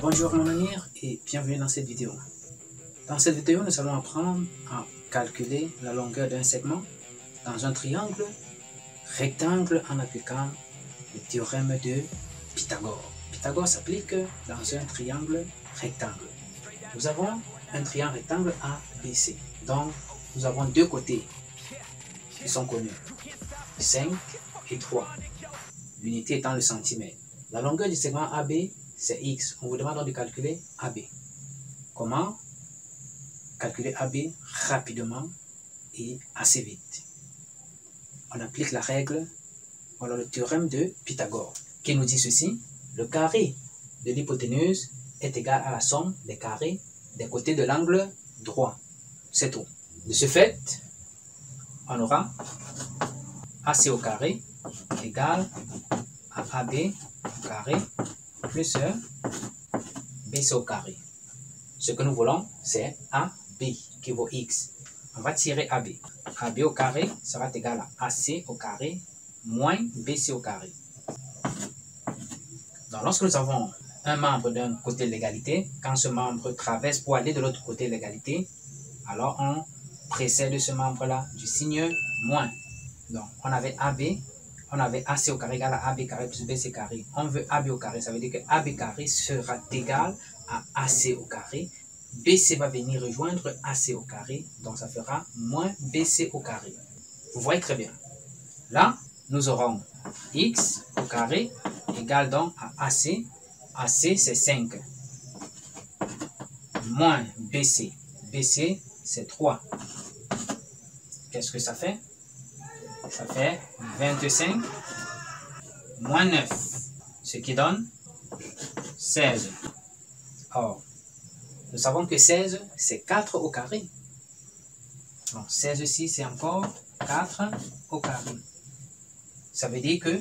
Bonjour mon ami et bienvenue dans cette vidéo. Dans cette vidéo, nous allons apprendre à calculer la longueur d'un segment dans un triangle rectangle en appliquant le théorème de Pythagore. Pythagore s'applique dans un triangle rectangle. Nous avons un triangle rectangle ABC. Donc, nous avons deux côtés qui sont connus, 5 et 3. L'unité étant le centimètre. La longueur du segment AB, c'est X. On vous demande donc de calculer AB. Comment calculer AB rapidement et assez vite? On applique la règle, voilà le théorème de Pythagore, qui nous dit ceci. Le carré de l'hypoténuse est égal à la somme des carrés des côtés de l'angle droit. C'est tout. De ce fait, on aura AC au carré égale à AB au carré plus BC au carré. Ce que nous voulons, c'est AB qui vaut X. On va tirer AB. AB au carré sera égal à AC au carré moins BC au carré. Donc, lorsque nous avons un membre d'un côté de l'égalité, quand ce membre traverse pour aller de l'autre côté de l'égalité, alors on précède ce membre-là du signe moins. Donc, on avait AB, on avait AC au carré égal à AB carré plus BC carré. On veut AB au carré, ça veut dire que AB carré sera égal à AC au carré. BC va venir rejoindre AC au carré, donc ça fera moins BC au carré. Vous voyez très bien. Là, nous aurons X au carré égale donc à AC. AC, c'est 5. Moins BC. BC, c'est 3. Qu'est-ce que ça fait? Ça fait 25 moins 9, ce qui donne 16. Or, nous savons que 16, c'est 4 au carré. Donc, 16 ici, c'est encore 4 au carré. Ça veut dire que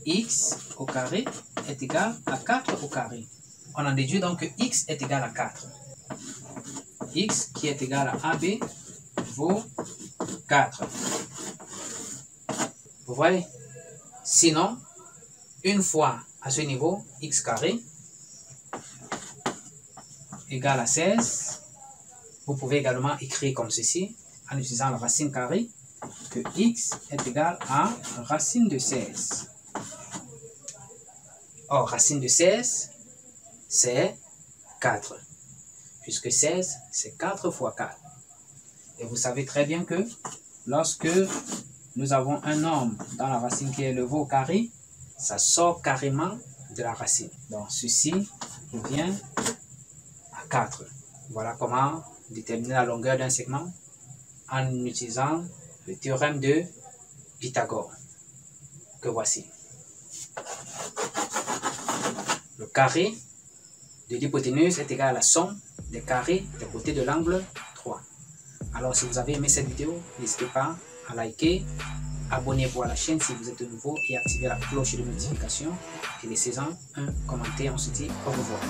X au carré est égal à 4 au carré. On en déduit donc que X est égal à 4. X qui est égal à AB vaut 4. Vous voyez? Sinon, une fois à ce niveau, X carré égale à 16. Vous pouvez également écrire comme ceci, en utilisant la racine carrée, que X est égal à racine de 16. Or, racine de 16, c'est 4. Puisque 16, c'est 4 fois 4. Et vous savez très bien que lorsque nous avons un nombre dans la racine qui est élevé au carré, ça sort carrément de la racine. Donc, ceci revient à 4. Voilà comment déterminer la longueur d'un segment en utilisant le théorème de Pythagore, que voici. Le carré de l'hypoténuse est égal à la somme des carrés des côtés de l'angle 3. Alors, si vous avez aimé cette vidéo, n'hésitez pas à liker, abonnez-vous à la chaîne si vous êtes nouveau et activez la cloche de notification et laissez-en un commentaire. On se dit au revoir.